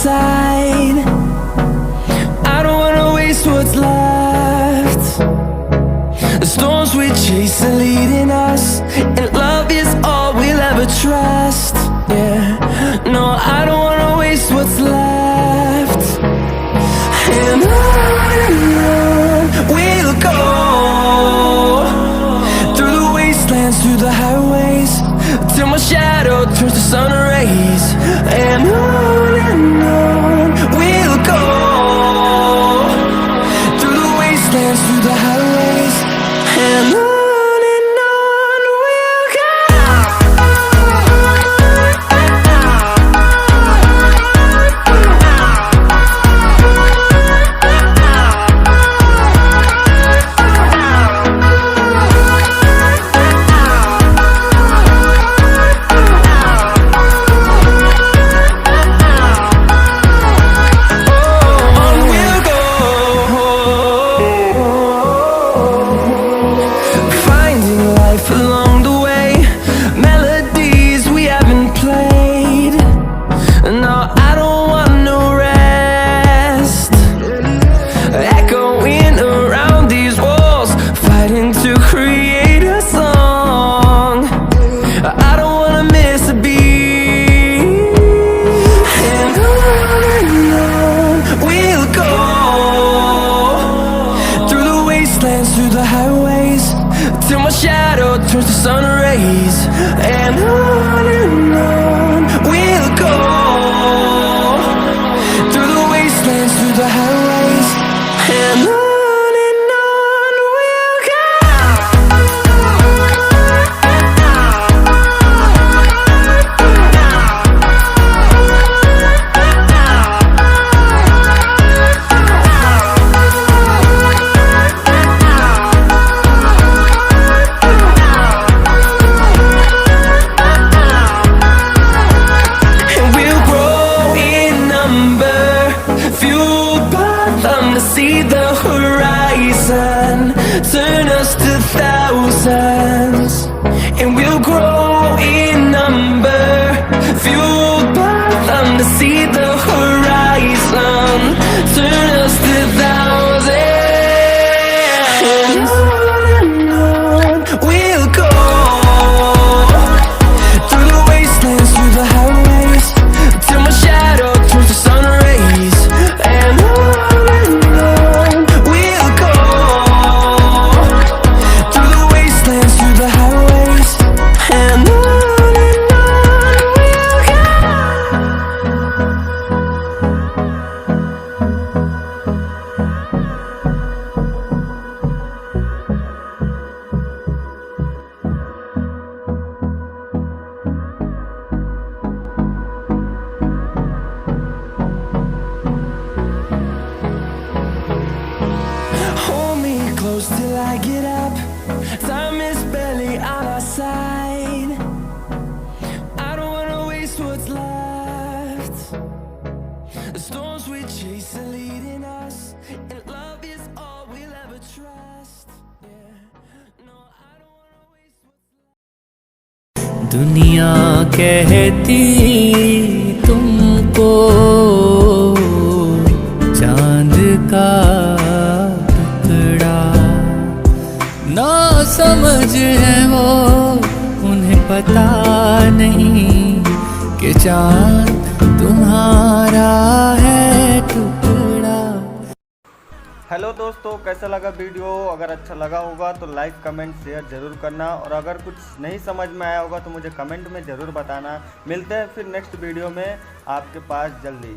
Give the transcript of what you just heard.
side. I don't wanna waste what's left. The storms we chase are leading us, and love is all we'll ever trust. Yeah, no, I don't wanna waste what's left. And on we'll go, through the wastelands, through the highways, till my shadow turns to sun rays. And on we'll go, through the wastelands, through the highways, and on we'll go. Along the way, melodies we haven't played. No, I don't want no rest. Echoing around these walls, fighting to create a song. I don't wanna miss a beat. And on we'll go, through the wastelands, through the highways, till my shadow turns to sun rays. And on we'll go, through the wastelands, through the highways, and on we'll go. See the horizon, turn us to thousands, and we'll grow in number, fueled by them to see the horizon, turn us to thousands. And on we'll go, through the wastelands, through the highways, till my shadow turns to sun rays. And close till I get up. Time is barely on our side. I don't wanna waste what's left. The storms we chase are leading us, and love is all we'll ever trust. Yeah, no, I don't wanna waste what's left. दुनिया कहती तुमको चांद का ना समझ है वो, उन्हें पता नहीं कि चाँद तुम्हारा है टुकड़ा। हेलो दोस्तों, कैसा लगा वीडियो? अगर अच्छा लगा होगा तो लाइक कमेंट शेयर ज़रूर करना, और अगर कुछ नहीं समझ में आया होगा तो मुझे कमेंट में ज़रूर बताना। मिलते हैं फिर नेक्स्ट वीडियो में आपके पास जल्दी।